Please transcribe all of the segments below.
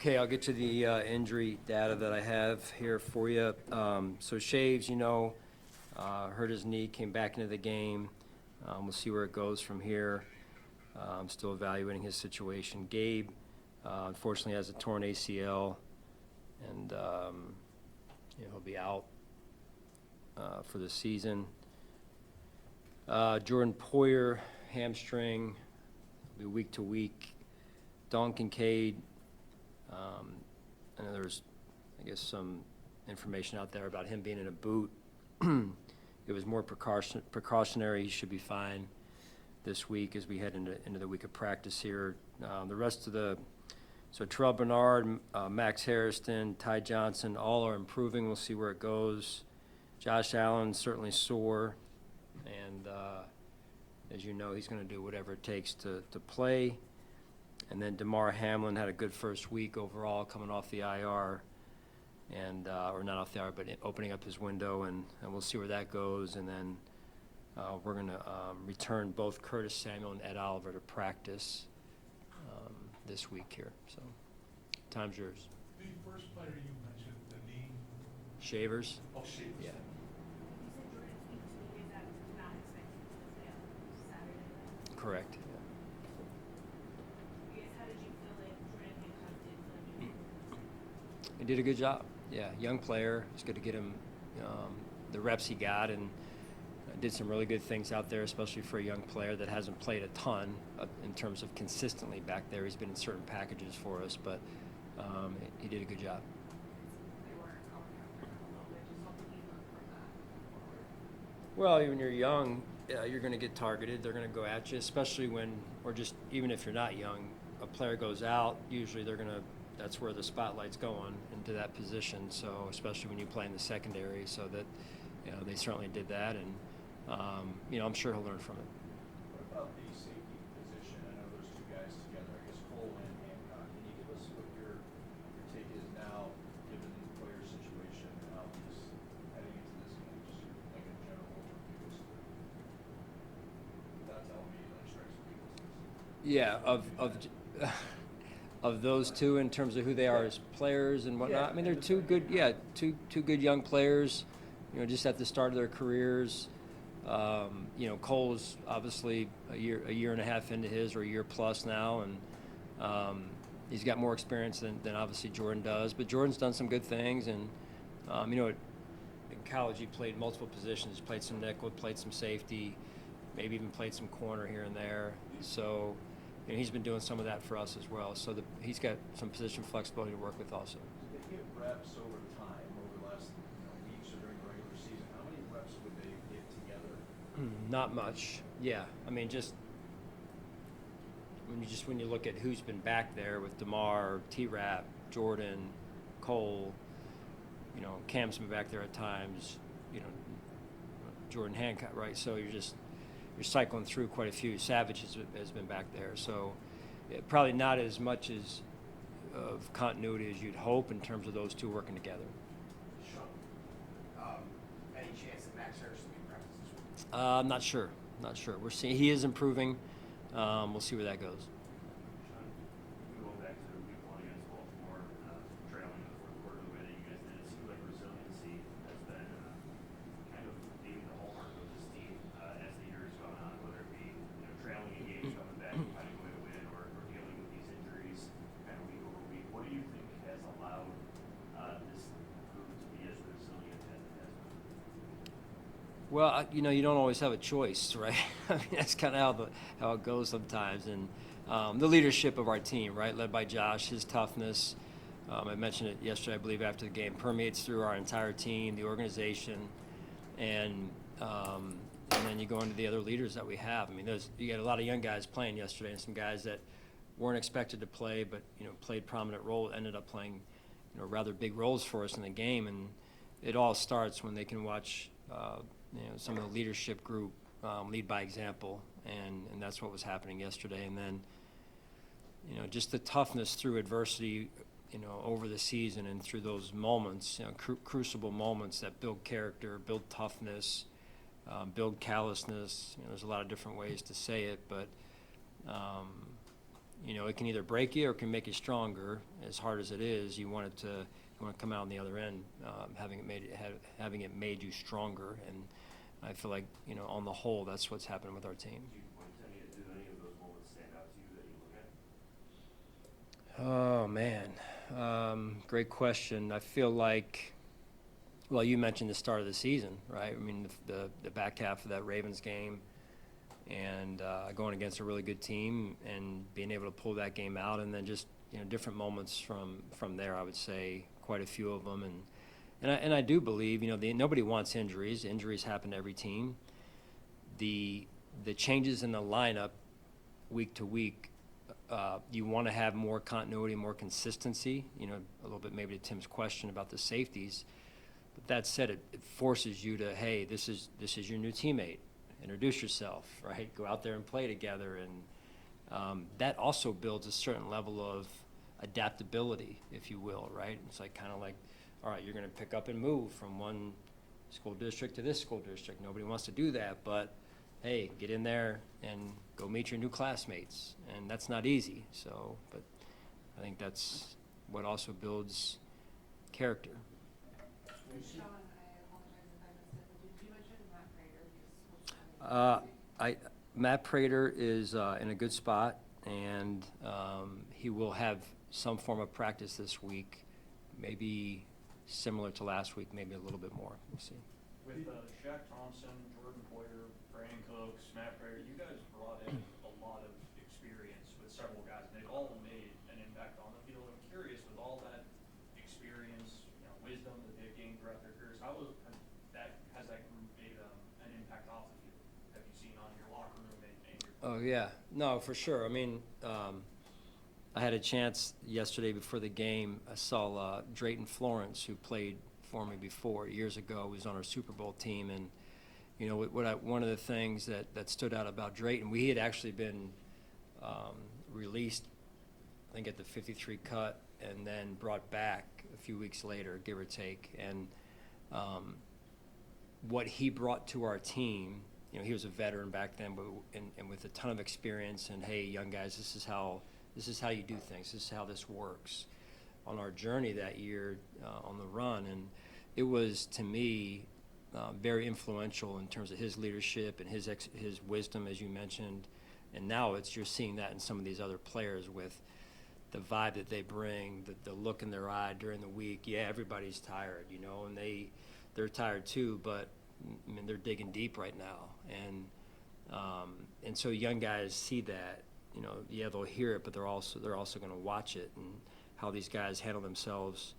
Okay, I'll get to the injury data that I have here for you. So Shaves, hurt his knee, came back into the game. We'll see where it goes from here. I'm still evaluating his situation. Gabe, unfortunately, has a torn ACL, and he'll be out for the season. Jordan Poyer, hamstring, will be week to week. Don Kincaid, I know there's, some information out there about him being in a boot. It was more precautionary. He should be fine this week as we head into the week of practice here. The rest of so Terrell Bernard, Max Harrison, Ty Johnson, all are improving. We'll see where it goes. Josh Allen certainly sore, and as you know, he's going to do whatever it takes to play. And then DeMar Hamlin had a good first week overall coming off the IR, and or not off the IR, but opening up his window, and we'll see where that goes. And then we're going to return both Curtis Samuel and Ed Oliver to practice this week here. So, time's yours. The first player you mentioned, the knee. Shavers? Oh, Shavers. Yeah. Correct. He did a good job. Yeah, young player. It's good to get him the reps he got, and did some really good things out there, especially for a young player that hasn't played a ton in terms of consistently back there. He's been in certain packages for us, but he did a good job. Well, when you're young, you're going to get targeted. They're going to go at you, especially even if you're not young, a player goes out, usually that's where the spotlight's going, into that position. So especially when you play in the secondary, so that they certainly did that, and I'm sure he'll learn from it. What about the safety position? I know those two guys together, I guess Cole and Hancock. Can you give us what your take is now, given the player situation, and how he's heading into this game, just like a general overview, without telling me like strikes and weaknesses? Yeah, of those two in terms of who they are as players and whatnot. Yeah, I mean, they're two good good young players, just at the start of their careers. Cole's obviously a year and a half into his, or a year plus now, and he's got more experience than obviously Jordan does. But Jordan's done some good things, and in college he played multiple positions. He played some nickel, played some safety, maybe even played some corner here and there. So he's been doing some of that for us as well. So he's got some position flexibility to work with also. Did they get reps over time, over the last weeks or during the regular season? How many reps would they get together? Not much. Yeah, I mean, just when you look at who's been back there with DeMar, T-Rap, Jordan, Cole, Cam's been back there at times, Jordan Hancock, right? So you're cycling through quite a few. Savage has been back there, so probably not as much as of continuity as you'd hope in terms of those two working together. Sean, any chance that Max Harrison will be practice this week? I'm not sure. We're seeing he is improving. We'll see where that goes. Sean, we go back to week one against Baltimore, trailing in the fourth quarter the way that you guys did. It seems like resiliency has been kind of maybe the hallmark of this team as the year has gone on, whether it be trailing in games, coming back, and finding a way to win, or dealing with these injuries kind of week over week. What do you think has allowed this group to be as resilient as it has been? Well, you don't always have a choice, right? I mean, that's kind of how it goes sometimes. And the leadership of our team, right, led by Josh, his toughness, I mentioned it yesterday, I believe, after the game, permeates through our entire team, the organization, and then you go into the other leaders that we have. I mean, you got a lot of young guys playing yesterday, and some guys that weren't expected to play, but played prominent role, ended up playing rather big roles for us in the game. And it all starts when they can watch some of the leadership group lead by example, and that's what was happening yesterday. And then just the toughness through adversity over the season, and through those moments, crucible moments that build character, build toughness, build callousness. There's a lot of different ways to say it, but it can either break you or it can make you stronger. As hard as it is, you want to come out on the other end, having it made you stronger. And I feel like, on the whole, that's what's happened with our team. Do any of those moments stand out to you that you look at? Oh, man. Great question. I feel like, well, you mentioned the start of the season, right? I mean, the back half of that Ravens game and going against a really good team and being able to pull that game out, and then just, different moments from there, I would say quite a few of them. And I do believe, nobody wants injuries. Injuries happen to every team. The changes in the lineup week to week, you want to have more continuity, more consistency, a little bit maybe to Tim's question about the safeties. But that said, it forces you to, hey, this is your new teammate. Introduce yourself, right? Go out there and play together. And that also builds a certain level of adaptability, if you will, right? It's kind of like, all right, you're going to pick up and move from one school district to this school district. Nobody wants to do that, but hey, get in there and go meet your new classmates. And that's not easy. So, but I think that's what also builds character. Sean, I apologize if I missed it, but did you mention Matt Prater? Matt Prater is in a good spot, and he will have some form of practice this week, maybe similar to last week, maybe a little bit more. We'll see. With Shaq Thompson, Jordan Poyer, Brandon Cooks, Matt Prater, you guys brought in a lot of experience with several guys, and they've all made an impact on the field. I'm curious, with all that experience, wisdom that they've gained throughout their careers, has that group made an impact off the field? Have you seen on your locker room and your? Oh yeah, no, for sure. I mean, I had a chance yesterday before the game. I saw Drayton Florence, who played for me before years ago. He was on our Super Bowl team, and one of the things that stood out about Drayton, we had actually been released, I think, at the 53 cut, and then brought back a few weeks later, give or take. And what he brought to our team, he was a veteran back then, but and with a ton of experience. And hey, young guys, this is how you do things. This is how this works. On our journey that year, on the run, and it was, to me, very influential in terms of his leadership and his wisdom, as you mentioned. And now you're seeing that in some of these other players with the vibe that they bring, the look in their eye during the week. Yeah, everybody's tired, and they're tired too, but I mean, they're digging deep right now. And so young guys see that, yeah, they'll hear it, but they're also going to watch it, and how these guys handle themselves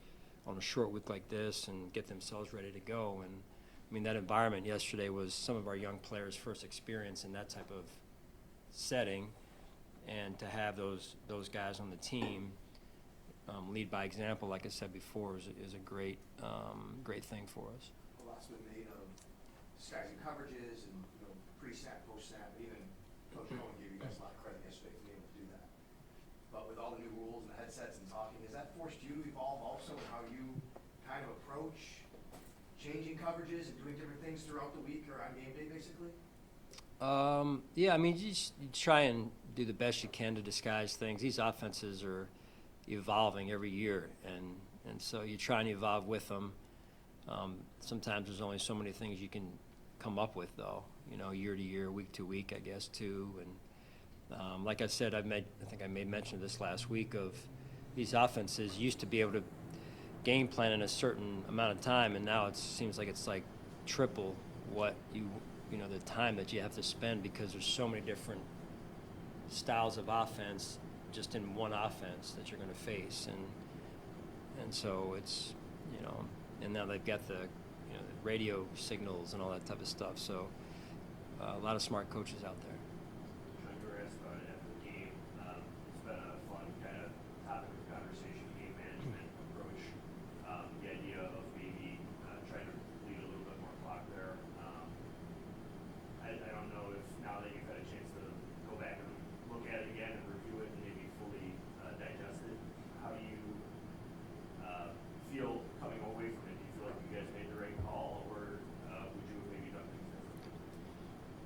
on a short week like this and get themselves ready to go. And I mean, that environment yesterday was some of our young players' first experience in that type of setting, and to have those guys on the team lead by example, like I said before, is a great thing for us. A lot's been made of disguising coverages and pre-snap, post-snap. Even Coach Cohen gave you guys a lot of credit yesterday for being able to do that. But with all the new rules and the headsets and talking, has that forced you to evolve also in how you kind of approach changing coverages and doing different things throughout the week or on game day, basically? Yeah, I mean, you try and do the best you can to disguise things. These offenses are evolving every year, and so you try and evolve with them. Sometimes there's only so many things you can come up with, though, year to year, week to week, I guess, too. And like I said, I think I made mention of this last week, of these offenses used to be able to game plan in a certain amount of time, and now it seems like it's like triple what the time that you have to spend, because there's so many different styles of offense just in one offense that you're going to face. And so it's, and now they've got the radio signals and all that type of stuff. So a lot of smart coaches out there. Sean, you were asked about it after the game. It's been a fun kind of topic of conversation, game management approach. The idea of maybe trying to leave a little bit more clock there. I don't know if now that you've had a chance to go back and look at it again and review it and maybe fully digest it, how do you feel coming away from it? Do you feel like you guys made the right call, or would you have maybe done things differently?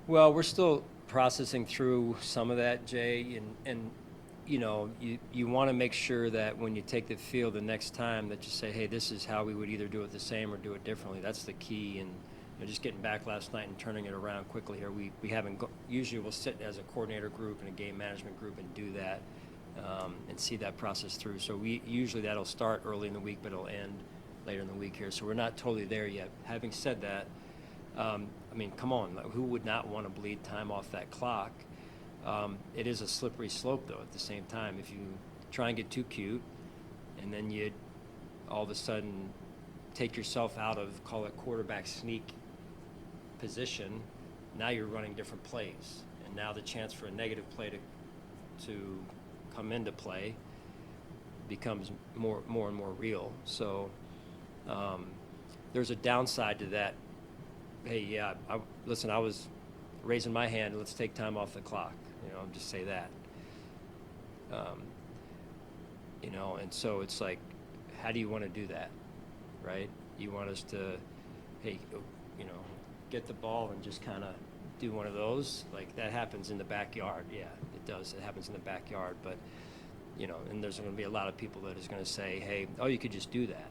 Well, we're still processing through some of that, Jay, and you know, you want to make sure that when you take the field the next time that you say, hey, this is how we would either do it the same or do it differently. That's the key. And just getting back last night and turning it around quickly here, we haven't usually we'll sit as a coordinator group and a game management group and do that and see that process through. So we usually that'll start early in the week, but it'll end later in the week here. So we're not totally there yet. Having said that, I mean, come on, who would not want to bleed time off that clock? It is a slippery slope, though, at the same time. If you try and get too cute and then you all of a sudden take yourself out of, call it quarterback sneak position, now you're running different plays. And now the chance for a negative play to come into play becomes more and more real. So there's a downside to that. Hey, yeah, listen, I was raising my hand, let's take time off the clock. You know, just say that. You know, and so it's like, how do you want to do that, right? You want us to, hey, you know, get the ball and just kind of do one of those? Like, that happens in the backyard. Yeah, it does. It happens in the backyard. But, you know, and there's going to be a lot of people that is going to say, hey, oh, you could just do that.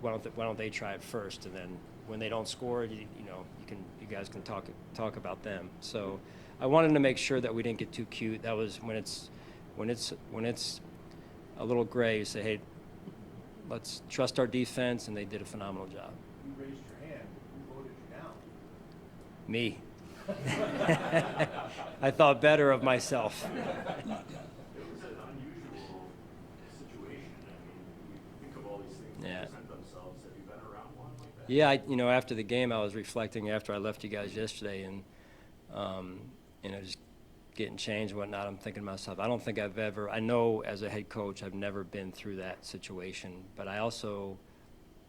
Why don't they try it first, and then when they don't score, you guys can talk about them. So I wanted to make sure that we didn't get too cute. That was when it's a little gray, you say, hey, let's trust our defense, and they did a phenomenal job. You raised your hand. Who voted you down? Me. I thought better of myself. It was an unusual situation. I mean, you think of all these things that present themselves. Have you been around one like that? Yeah, after the game, I was reflecting after I left you guys yesterday, and just getting changed and whatnot. I'm thinking to myself, I don't think I know as a head coach, I've never been through that situation. But I also,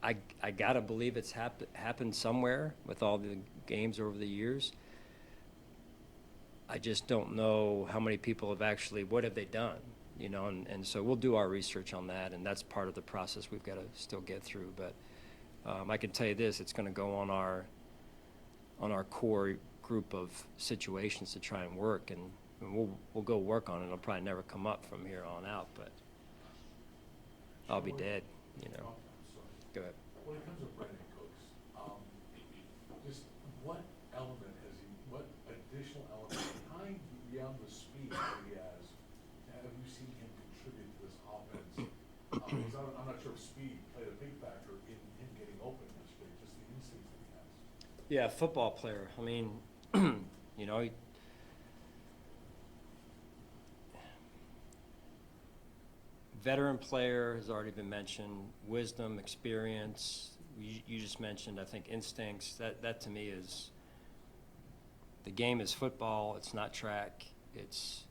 I gotta believe it's happened somewhere with all the games over the years. I just don't know how many people have actually, what have they done, and so we'll do our research on that, and that's part of the process we've got to still get through. But I can tell you this, it's going to go on our core group of situations to try and work, and we'll go work on it. It'll probably never come up from here on out, but I'll be dead, Go ahead. When it comes to Brendan Cooks, just what additional element beyond the speed that he has, have you seen him contribute to this offense? Because I'm not sure if speed played a big factor in him getting open yesterday, just the instincts that he has. Yeah, football player. I mean, veteran player has already been mentioned. Wisdom, experience. You just mentioned, I think, instincts. That to me is, the game is football. It's not track. It's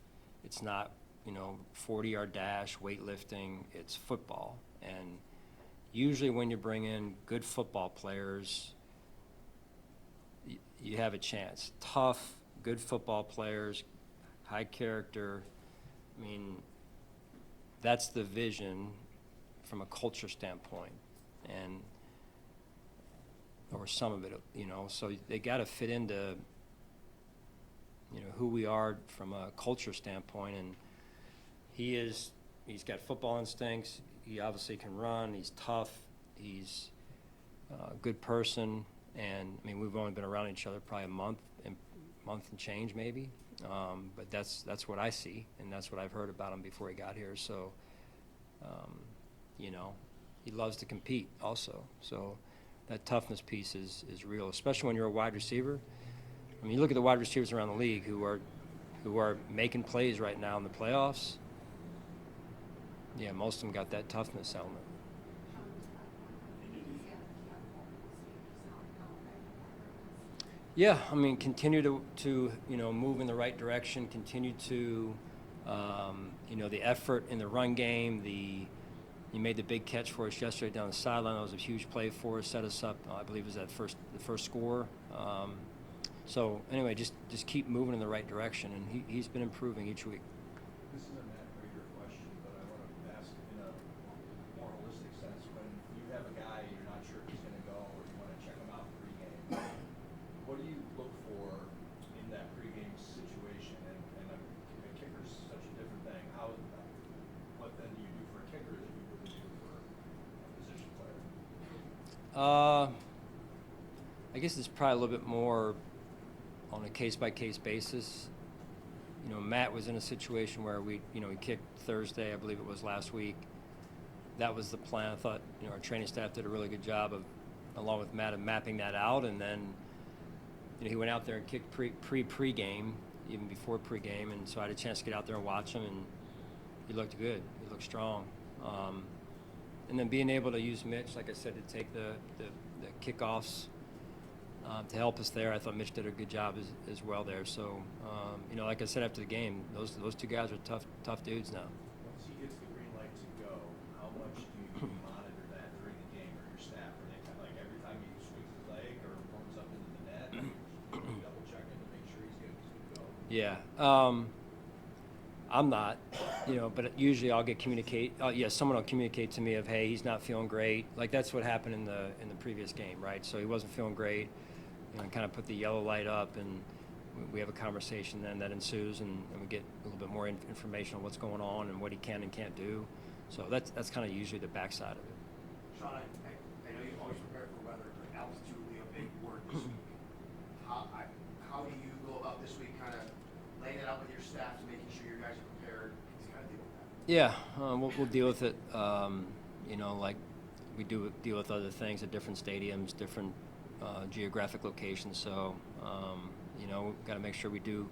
not 40-yard dash, weightlifting. It's football. And usually when you bring in good football players, you have a chance. Tough, good football players, high character. I mean, that's the vision from a culture standpoint, or some of it, so they got to fit into, who we are from a culture standpoint. And he's got football instincts. He obviously can run. He's tough. He's a good person. And I mean, we've only been around each other probably a month and change maybe. But that's what I see, and that's what I've heard about him before he got here. So, he loves to compete also. So that toughness piece is real, especially when you're a wide receiver. I mean, you look at the wide receivers around the league who are making plays right now in the playoffs. Yeah, most of them got that toughness element. Yeah, I mean, continue to move in the right direction. Continue to, the effort in the run game. You made the big catch for us yesterday down the sideline. That was a huge play for us. Set us up. I believe it was the first score. So anyway, just keep moving in the right direction, and he's been improving each week. This isn't that greater question, but I want to ask in a more holistic sense. When you have a guy and you're not sure if he's going to go, or you want to check him out pregame, what do you look for in that pregame situation? And the kicker I guess it's probably a little bit more on a case-by-case basis. You know, Matt was in a situation where we kicked Thursday, I believe it was last week. That was the plan. I thought, our training staff did a really good job of, along with Matt, of mapping that out. And then, he went out there and kicked pregame, even before pregame. And so I had a chance to get out there and watch him, and he looked good. He looked strong. And then being able to use Mitch, like I said, to take the kickoffs to help us there. I thought Mitch did a good job as well there. So, like I said after the game, those two guys are tough dudes now. Once he gets the green light to go, how much do you monitor that during the game, or your staff? Are they kind of like every time he swings his leg or warms up into the net, double checking to make sure he's good to go? Yeah. I'm not, but usually I'll get someone will communicate to me of, hey, he's not feeling great. Like that's what happened in the previous game, right? So he wasn't feeling great, kind of put the yellow light up, and we have a conversation then that ensues, and we get a little bit more information on what's going on and what he can and can't do. So that's kind of usually the backside of it. Sean, I know you always prepare for weather, but altitude will be a big word this week. How do you go about this week, kind of laying it out with your staff to making sure your guys are prepared to kind of deal with that? Yeah, we'll deal with it, like we do deal with other things at different stadiums, different geographic locations. So, we've got to make sure we do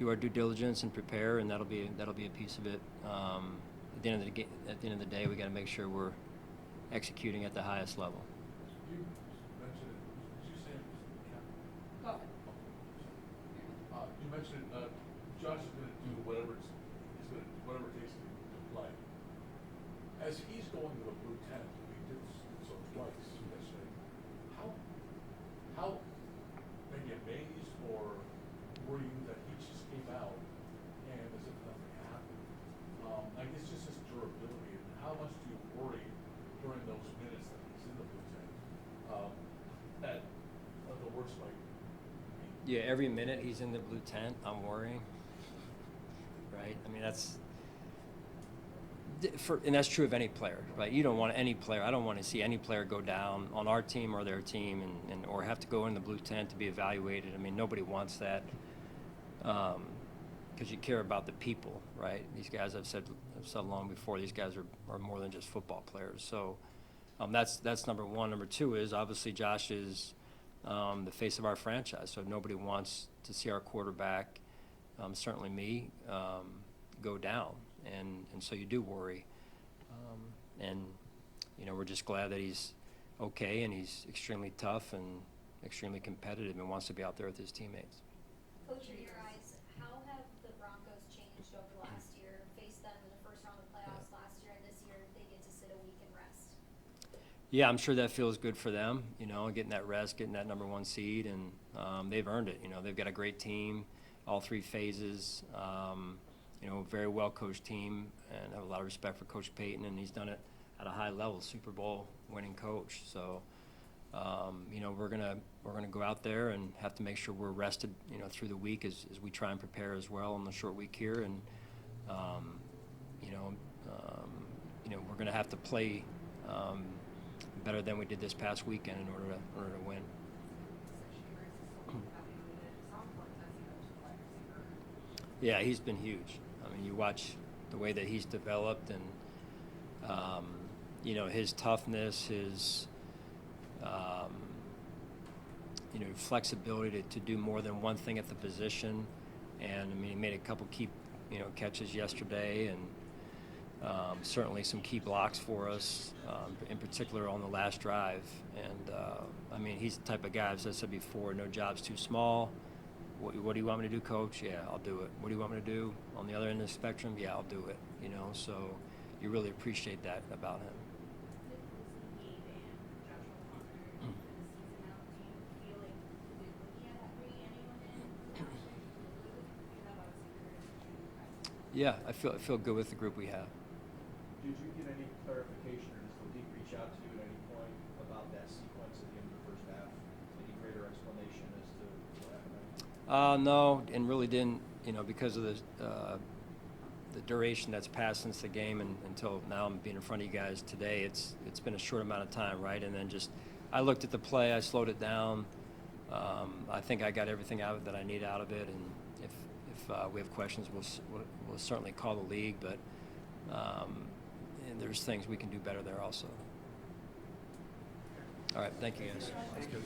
our due diligence and prepare, and that'll be a piece of it. At the end of the day, we got to make sure we're executing at the highest level. You mentioned it. Did you say it was Go ahead. You mentioned Josh is going to do whatever it takes to play. As he's going to the blue tent, he did so twice yesterday. How maybe amazed or were you that he just came out and as if nothing happened? I guess just his durability, and how much do you worry during those minutes that he's in the blue tent that the worst might be? Yeah, every minute he's in the blue tent, I'm worrying. Right? I mean, and that's true of any player, right? You don't want any player. I don't want to see any player go down on our team or their team, or have to go in the blue tent to be evaluated. I mean, nobody wants that, because you care about the people, right? These guys, I've said long before, these guys are more than just football players. So that's number one. Number two is obviously Josh is the face of our franchise, so nobody wants to see our quarterback, certainly me, go down. And so you do worry, and we're just glad that he's okay, and he's extremely tough and extremely competitive and wants to be out there with his teammates. Coach, in your eyes, how have the Broncos changed over the last year? Faced them in the first round of the playoffs last year, and this year they get to sit a week and rest. Yeah, I'm sure that feels good for them, getting that rest, getting that number one seed, and they've earned it. They've got a great team, all three phases. Very well-coached team, and I have a lot of respect for Coach Payton, and he's done it at a high level, Super Bowl winning coach. So, we're gonna go out there and have to make sure we're rested, through the week as we try and prepare as well on the short week here, and we're gonna have to play better than we did this past weekend in order to win. Yeah, he's been huge. I mean, you watch the way that he's developed, and his toughness, his flexibility to do more than one thing at the position. And I mean, he made a couple key catches yesterday, and certainly some key blocks for us, in particular on the last drive. And I mean, he's the type of guy, as I said before, no job's too small. What do you want me to do, Coach? Yeah, I'll do it. What do you want me to do on the other end of the spectrum? Yeah, I'll do it. So you really appreciate that about him. Yeah, I feel good with the group we have. Did you get any clarification, or does the league reach out to you at any point about that sequence at the end of the first half? Any greater explanation as to what happened? No, and really didn't, because of the duration that's passed since the game and until now I'm being in front of you guys today, it's been a short amount of time, right? And then just I looked at the play, I slowed it down. I think I got everything out of it that I need out of it, and if we have questions, we'll certainly call the league, but and there's things we can do better there also. All right, thank you guys. That's good.